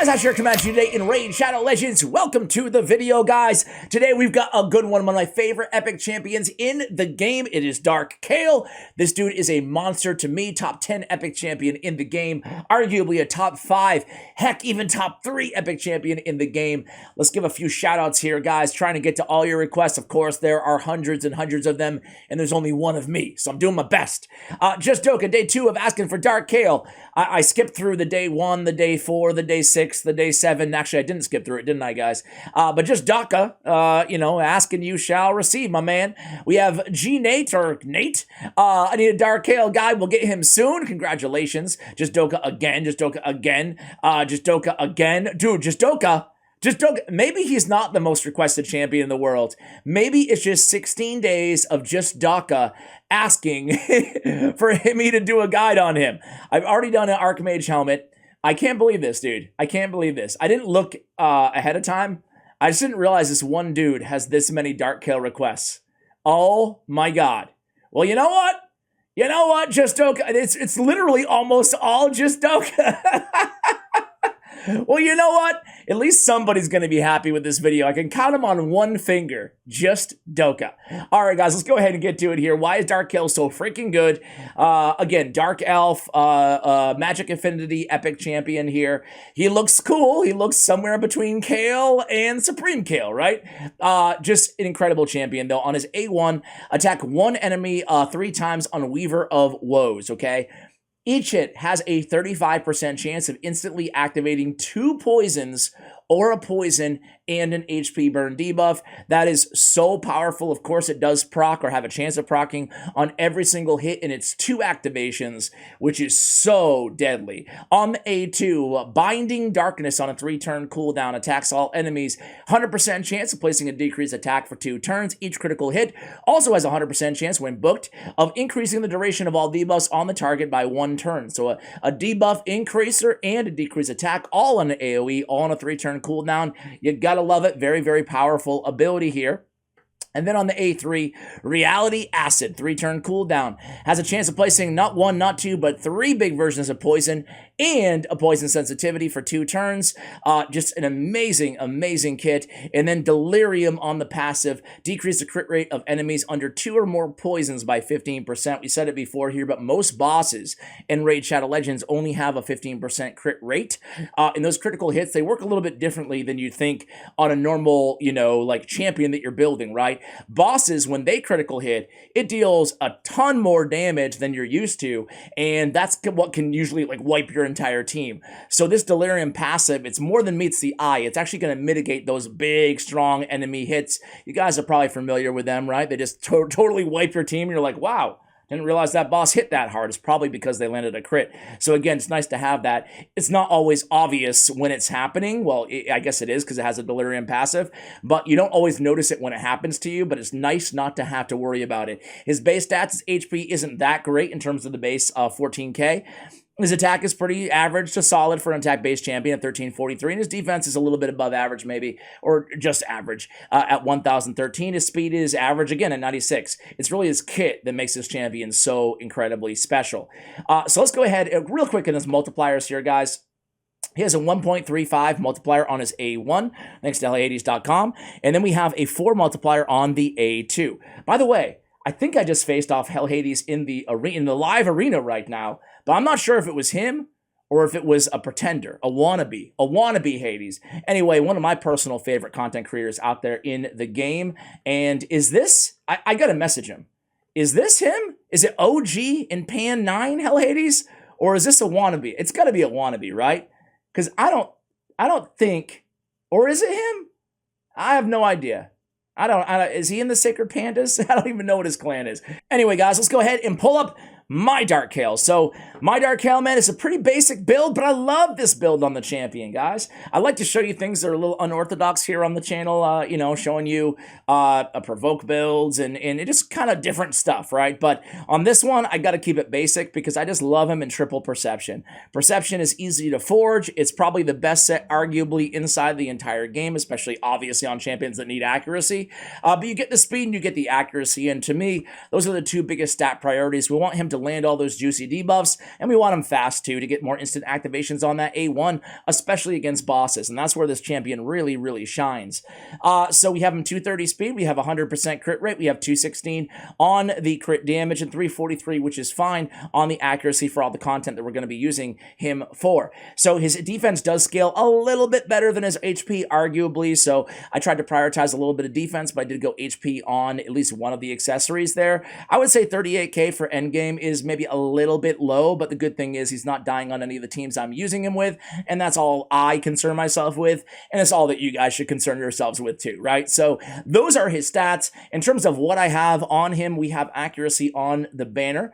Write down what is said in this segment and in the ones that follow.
guys, Ash here coming at you today in Raid Shadow Legends. Welcome to the video, guys. Today we've got a good one of my favorite epic champions in the game. It is Dark Kael. This dude is a monster to me. Top 10 epic champion in the game. Arguably a top 5, heck, even top 3 epic champion in the game. Let's give a few shout outs here, guys. Trying to get to all your requests. Of course, there are hundreds and hundreds of them, and there's only one of me, so I'm doing my best. Just Doka, day 2 of asking for Dark Kael. I skipped through the day 1, the day 4, the day 6, the day 7. Actually, I didn't skip through it, didn't I, guys? But just Daka, ask and you shall receive, my man. We have G-Nate, or Nate. I need a Dark Kael guy. We'll get him soon. Congratulations. Just Doka again. Just Doka again. Just Doka again. Dude, just Doka. Just Doka. Maybe he's not the most requested champion in the world. Maybe it's just 16 days of just Daka asking for me to do a guide on him. I've already done an Archmage helmet. I can't believe this, dude. I can't believe this. I didn't look ahead of time. I just didn't realize this one dude has this many Dark Kael requests. Oh my god. Well, you know what? You know what? Just Doka. It's literally almost all just Doka. Well, you know what? At least somebody's going to be happy with this video. I can count them on one finger. Just Doka. All right, guys, let's go ahead and get to it here. Why is Dark Kael so freaking good? Again, Dark Elf, Magic Affinity Epic Champion here. He looks cool. He looks somewhere between Kael and Supreme Kael, right? Just an incredible champion, though. On his A1, attack one enemy 3 times on Weaver of Woes, okay? Each hit has a 35% chance of instantly activating 2 poisons or a poison and an HP burn debuff. That is so powerful. Of course, it does proc or have a chance of proccing on every single hit in its 2 activations, which is so deadly. On the A2, Binding Darkness on a 3-turn cooldown attacks all enemies. 100% chance of placing a decreased attack for 2 turns. Each critical hit also has a 100% chance, when booked, of increasing the duration of all debuffs on the target by 1 turn. So a debuff increaser and a decreased attack, all on an AoE, all on a 3-turn cooldown. You gotta love it. Very, very powerful ability here. And then on the A3, Reality Acid, 3-turn cooldown. Has a chance of placing not 1, not 2, but 3 big versions of poison and a poison sensitivity for 2 turns. Just an amazing, amazing kit. And then Delirium on the passive. Decrease the crit rate of enemies under 2 or more poisons by 15%. We said it before here, but most bosses in Raid Shadow Legends only have a 15% crit rate. And those critical hits, they work a little bit differently than you think on a normal, like champion that you're building, right? Bosses, when they critical hit, it deals a ton more damage than you're used to, and that's what can usually wipe your entire team. So this Delirium passive, it's more than meets the eye. It's actually going to mitigate those big, strong enemy hits. You guys are probably familiar with them, right? They just totally wipe your team, and you're like, wow, didn't realize that boss hit that hard. It's probably because they landed a crit. So again, it's nice to have that. It's not always obvious when it's happening. Well, I guess it is because it has a Delirium passive, but you don't always notice it when it happens to you, but it's nice not to have to worry about it. His base stats, his HP isn't that great in terms of the base 14k. His attack is pretty average to solid for an attack-based champion at 1343, and his defense is a little bit above average maybe, or just average at 1013. His speed is average again at 96. It's really his kit that makes this champion so incredibly special. So let's go ahead real quick in his multipliers here, guys. He has a 1.35 multiplier on his A1, thanks to hellhades.com, and then we have a 4 multiplier on the A2. By the way, I think I just faced off Hell Hades in the live arena right now, but I'm not sure if it was him or if it was a pretender, a wannabe Hades. Anyway, one of my personal favorite content creators out there in the game. And is this, I gotta message him. Is this him? Is it OG in Pan 9 Hell Hades? Or is this a wannabe? It's gotta be a wannabe, right? Because I don't think, or is it him? I have no idea. I don't, is he in the Sacred Pandas? I don't even know what his clan is. Anyway, guys, let's go ahead and pull up my Dark Kael. So my Dark Kael, man, is a pretty basic build, but I love this build on the champion, guys. I like to show you things that are a little unorthodox here on the channel, showing you provoke builds and just kind of different stuff, right? But on this one, I got to keep it basic because I just love him in triple perception. Perception is easy to forge. It's probably the best set, arguably, inside the entire game, especially obviously on champions that need accuracy. But you get the speed and you get the accuracy, and to me, those are the 2 biggest stat priorities. We want him to to land all those juicy debuffs, and we want him fast too to get more instant activations on that A1, especially against bosses, and that's where this champion really, really shines. So we have him 230 speed, we have 100% crit rate, we have 216 on the crit damage, and 343, which is fine on the accuracy for all the content that we're going to be using him for. So his defense does scale a little bit better than his HP, arguably, so I tried to prioritize a little bit of defense, but I did go HP on at least one of the accessories there. I would say 38k for endgame is maybe a little bit low, but the good thing is he's not dying on any of the teams I'm using him with, and that's all I concern myself with, and it's all that you guys should concern yourselves with too, right? So those are his stats. In terms of what I have on him, we have accuracy on the banner.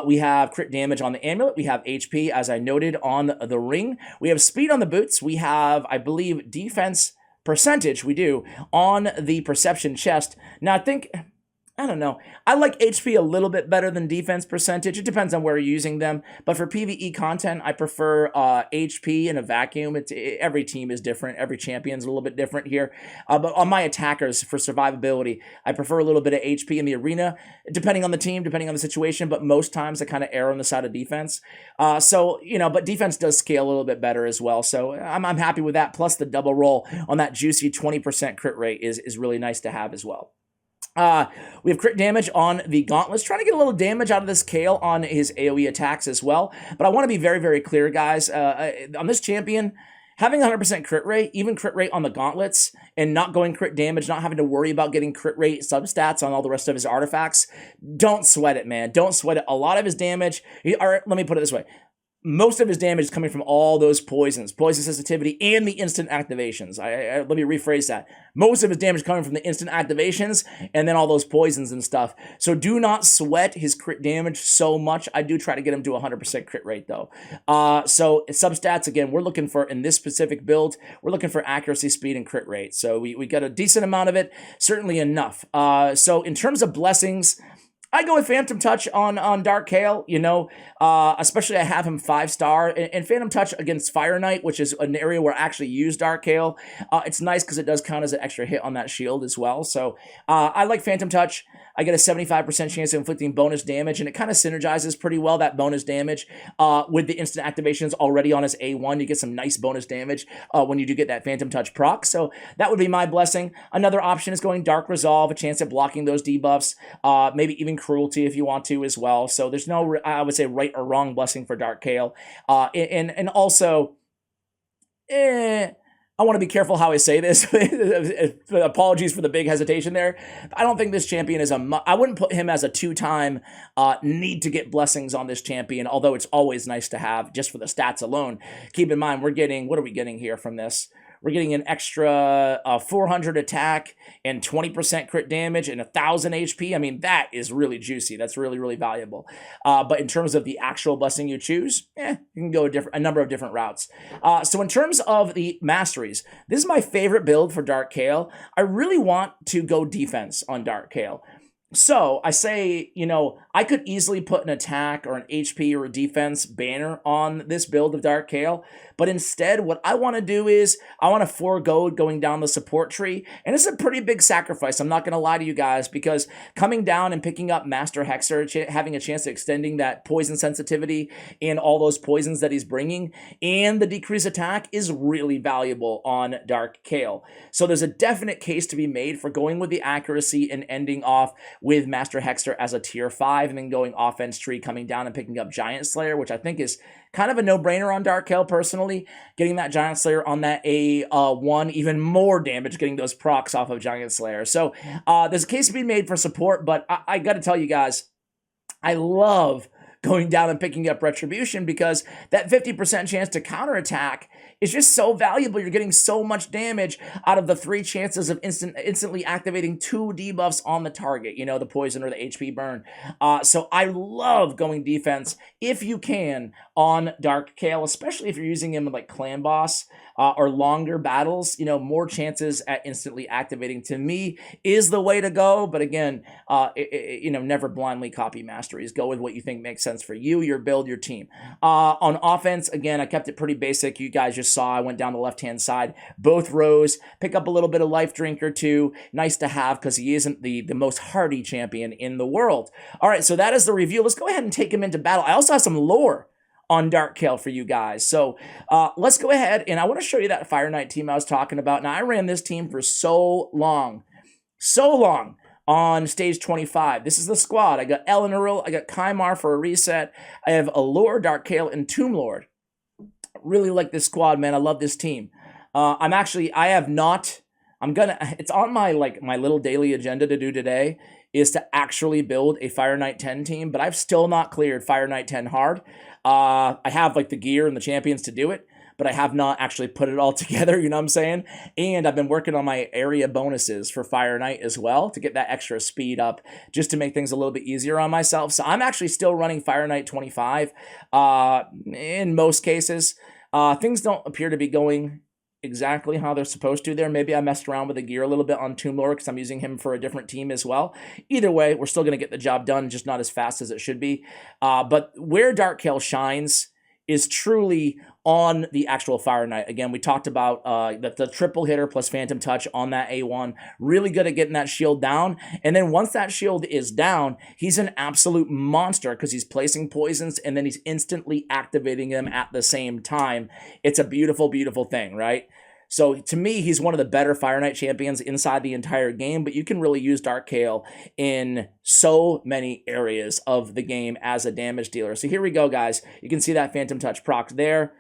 We have crit damage on the amulet. We have HP, as I noted, on the ring. We have speed on the boots. We have, I believe, defense percentage, we do, on the perception chest. Now, I don't know. I like HP a little bit better than defense percentage. It depends on where you're using them. But for PvE content, I prefer HP in a vacuum. Every team is different. Every champion's a little bit different here. But on my attackers, for survivability, I prefer a little bit of HP in the arena, depending on the team, depending on the situation. But most times, I kind of err on the side of defense. But defense does scale a little bit better as well. So I'm happy with that. Plus, the double roll on that juicy 20% crit rate is really nice to have as well. We have crit damage on the gauntlets, trying to get a little damage out of this Kael on his AoE attacks as well. But I want to be very, very clear, guys. On this champion, having 100% crit rate, even crit rate on the gauntlets, and not going crit damage, not having to worry about getting crit rate substats on all the rest of his artifacts, don't sweat it, man. Don't sweat it. A lot of his damage, let me put it this way. Most of his damage is coming from all those poisons, poison sensitivity, and the instant activations. Let me rephrase that. Most of his damage is coming from the instant activations and then all those poisons and stuff. So do not sweat his crit damage so much. I do try to get him to 100% crit rate, though. So substats, again, we're looking for, in this specific build, we're looking for accuracy, speed, and crit rate. So we got a decent amount of it, certainly enough. So in terms of blessings, I go with Phantom Touch on Dark Kael, especially I have him 5-star, and Phantom Touch against Fire Knight, which is an area where I actually use Dark Kael. It's nice because it does count as an extra hit on that shield as well. So I like Phantom Touch. I get a 75% chance of inflicting bonus damage, and it kind of synergizes pretty well, that bonus damage, with the instant activations already on his A1. You get some nice bonus damage when you do get that Phantom Touch proc, so that would be my blessing. Another option is going Dark Resolve, a chance at blocking those debuffs, maybe even Cruelty if you want to as well. So there's no, I would say, right or wrong blessing for Dark Kael. And also, I want to be careful how I say this. Apologies for the big hesitation there. I don't think this champion is I wouldn't put him as a 2-time need to get blessings on this champion, although it's always nice to have just for the stats alone. Keep in mind, what are we getting here from this? We're getting an extra 400 attack and 20% crit damage and 1,000 HP. I mean, that is really juicy. That's really, really valuable. But in terms of the actual blessing you choose, you can go a number of different routes. So in terms of the Masteries, this is my favorite build for Dark Kael. I really want to go defense on Dark Kael. So I say, I could easily put an attack or an HP or a defense banner on this build of Dark Kael, but instead what I want to do is I want to forego going down the support tree, and it's a pretty big sacrifice. I'm not going to lie to you guys, because coming down and picking up Master Hexer, having a chance of extending that poison sensitivity and all those poisons that he's bringing, and the decreased attack is really valuable on Dark Kael. So there's a definite case to be made for going with the accuracy and ending off with Master Hexer as a tier 5, and then going offense tree, coming down and picking up Giant Slayer, which I think is kind of a no-brainer on Dark Kael personally. Getting that Giant Slayer on that A1, even more damage getting those procs off of Giant Slayer. So there's a case to be made for support, but I got to tell you guys, I love going down and picking up Retribution, because that 50% chance to counterattack is just so valuable. You're getting so much damage out of the 3 chances of instantly activating 2 debuffs on the target, the poison or the HP burn. So I love going defense if you can on Dark Kael, especially if you're using him like Clan Boss. or longer battles, more chances at instantly activating to me is the way to go. But again, never blindly copy Masteries. Go with what you think makes sense for you, your build, your team. On offense, again, I kept it pretty basic. You guys just saw I went down the left-hand side, both rows, pick up a little bit of life drink or two. Nice to have because he isn't the most hardy champion in the world. All right, so that is the review. Let's go ahead and take him into battle. I also have some lore on Dark Kael for you guys. So let's go ahead, and I want to show you that Fire Knight team I was talking about. Now, I ran this team for so long on stage 25. This is the squad. I got Eleanor, I got Kaimar for a reset. I have Allure, Dark Kael, and Tomb Lord. Really like this squad, man. I love this team. It's on my little daily agenda to do today is to actually build a Fire Knight 10 team, but I've still not cleared Fire Knight 10 hard. I have the gear and the champions to do it, but I have not actually put it all together, you know what I'm saying? And I've been working on my area bonuses for Fire Knight as well to get that extra speed up, just to make things a little bit easier on myself. So I'm actually still running Fire Knight 25 in most cases. Things don't appear to be going exactly how they're supposed to there. Maybe I messed around with the gear a little bit on Tomb Lord because I'm using him for a different team as well. Either way, we're still going to get the job done, just not as fast as it should be. But where Dark Kael shines is truly on the actual Fire Knight. Again, we talked about the triple hitter plus Phantom Touch on that A1. Really good at getting that shield down. And then once that shield is down, he's an absolute monster because he's placing poisons and then he's instantly activating them at the same time. It's a beautiful, beautiful thing, right? So to me, he's one of the better Fire Knight champions inside the entire game, but you can really use Dark Kael in so many areas of the game as a damage dealer. So here we go, guys. You can see that Phantom Touch proc there.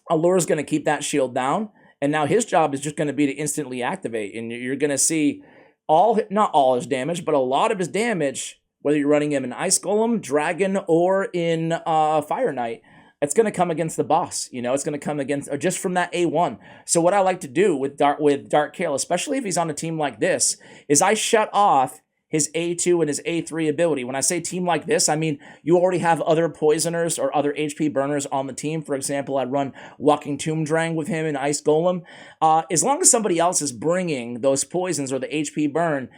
Allure's going to keep that shield down, and now his job is just going to be to instantly activate, and you're going to see not all his damage, but a lot of his damage, whether you're running him in Ice Golem, Dragon, or in Fire Knight. It's going to come against the boss, it's going to come against, or just from that A1. So what I like to do with Dark Kael, especially if he's on a team like this, is I shut off his A2 and his A3 ability. When I say team like this, I mean you already have other poisoners or other HP burners on the team. For example, I'd run Walking Tomb Drang with him in Ice Golem. As long as somebody else is bringing those poisons or the HP burn,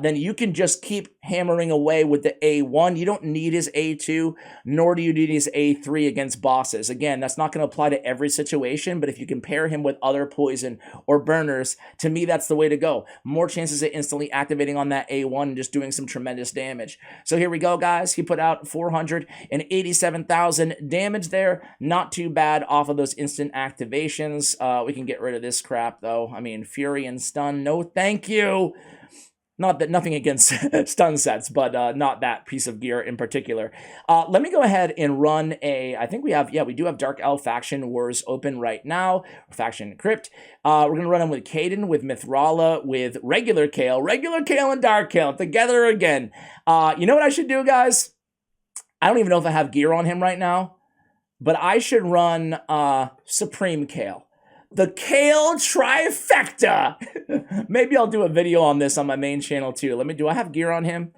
then you can just keep hammering away with the A1. You don't need his A2, nor do you need his A3 against bosses. Again, that's not going to apply to every situation, but if you can pair him with other poison or burners, to me, that's the way to go. More chances of instantly activating on that A1 and just doing some tremendous damage. So here we go, guys. He put out 487,000 damage there. Not too bad off of those instant activations. We can get rid of this crap, though. I mean, Fury and Stun, no thank you. Nothing against stun sets, but not that piece of gear in particular. Let me go ahead and run I think we do have Dark Elf Faction Wars open right now. Faction Crypt. We're going to run them with Caden, with Mithrala, with regular Kael and Dark Kael together again. You know what I should do, guys? I don't even know if I have gear on him right now, but I should run Supreme Kael. The Kael trifecta. Maybe I'll do a video on this on my main channel too. Do I have gear on him?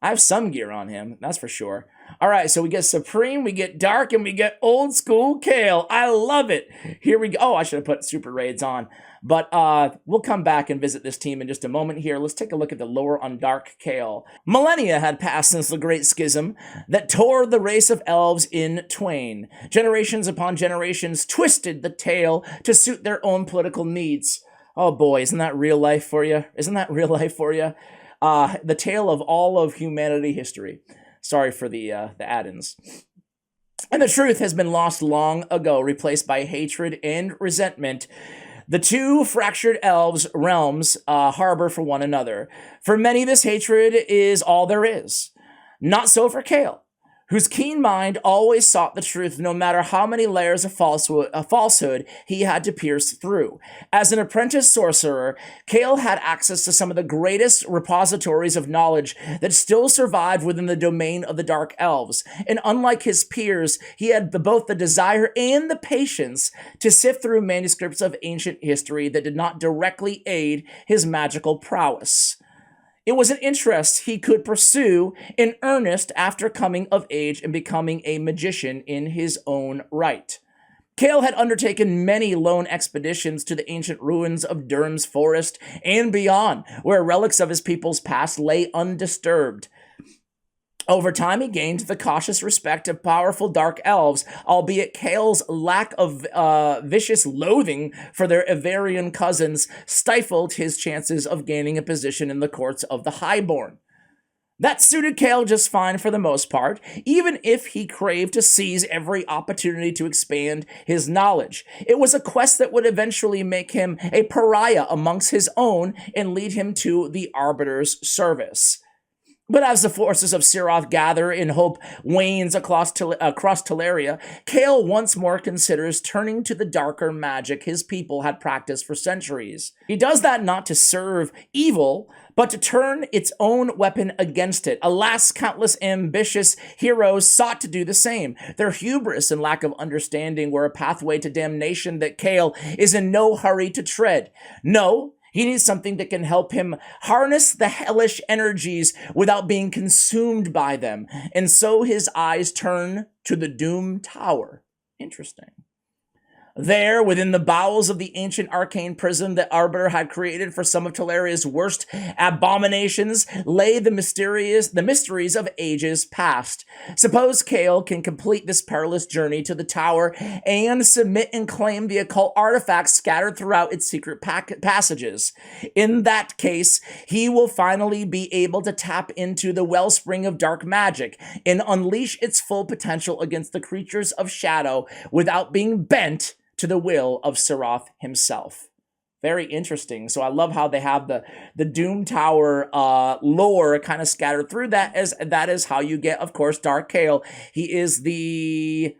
I have some gear on him, that's for sure. All right, so we get Supreme, we get Dark, and we get Old School Kael. I love it. Here we go. Oh, I should have put Super Raids on. But we'll come back and visit this team in just a moment here. Let's take a look at the lore on Dark Kael. Millennia had passed since the Great Schism that tore the race of elves in twain. Generations upon generations twisted the tale to suit their own political needs. Oh boy, isn't that real life for you? Isn't that real life for you? The tale of all of humanity history. Sorry for the add-ins. And the truth has been lost long ago, replaced by hatred and resentment. The two fractured elves' realms harbor for one another. For many, this hatred is all there is. Not so for Kael, whose keen mind always sought the truth no matter how many layers of falsehood he had to pierce through. As an apprentice sorcerer, Kael had access to some of the greatest repositories of knowledge that still survived within the domain of the Dark Elves, and unlike his peers, he had both the desire and the patience to sift through manuscripts of ancient history that did not directly aid his magical prowess. It was an interest he could pursue in earnest after coming of age and becoming a magician in his own right. Kael had undertaken many lone expeditions to the ancient ruins of Durham's forest and beyond, where relics of his people's past lay undisturbed. Over time, he gained the cautious respect of powerful dark elves, albeit Kael's lack of vicious loathing for their Ivarian cousins stifled his chances of gaining a position in the courts of the Highborn. That suited Kael just fine for the most part, even if he craved to seize every opportunity to expand his knowledge. It was a quest that would eventually make him a pariah amongst his own and lead him to the Arbiter's service. But as the forces of Siroth gather and hope wanes across Teleria, Kael once more considers turning to the darker magic his people had practiced for centuries. He does that not to serve evil, but to turn its own weapon against it. Alas, countless ambitious heroes sought to do the same. Their hubris and lack of understanding were a pathway to damnation that Kael is in no hurry to tread. No, he needs something that can help him harness the hellish energies without being consumed by them. And so his eyes turn to the Doom Tower. Interesting. There, within the bowels of the ancient arcane prison that Arbiter had created for some of Teleria's worst abominations, lay the mysteries of ages past. Suppose Kael can complete this perilous journey to the tower and submit and claim the occult artifacts scattered throughout its secret passages. In that case, he will finally be able to tap into the wellspring of dark magic and unleash its full potential against the creatures of shadow without being bent to the will of Siroth himself. Very interesting. So I love how they have the Doom Tower lore kind of scattered through that, as that is how you get, of course, Dark Kael. He is the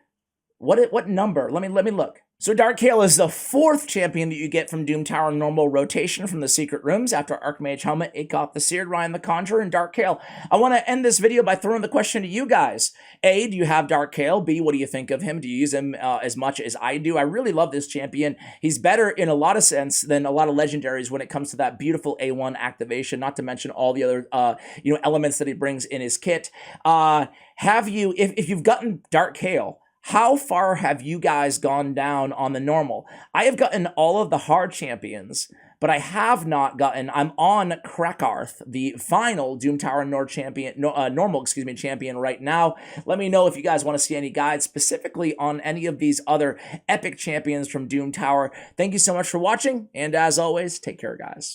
what number? Let me look. So Dark Kael is the 4th champion that you get from Doom Tower normal rotation from the secret rooms after Archmage Helmet, Akoth the Seared, Ryan the Conjurer, and Dark Kael. I want to end this video by throwing the question to you guys. A, do you have Dark Kael? B, what do you think of him? Do you use him as much as I do? I really love this champion. He's better in a lot of sense than a lot of legendaries when it comes to that beautiful A1 activation, not to mention all the other elements that he brings in his kit. If you've gotten Dark Kael, how far have you guys gone down on the normal? I have gotten all of the hard champions, but I have not gotten, I'm on Krakarth, the final Doom Tower normal champion right now. Let me know if you guys want to see any guides specifically on any of these other epic champions from Doom Tower. Thank you so much for watching, and as always, take care, guys.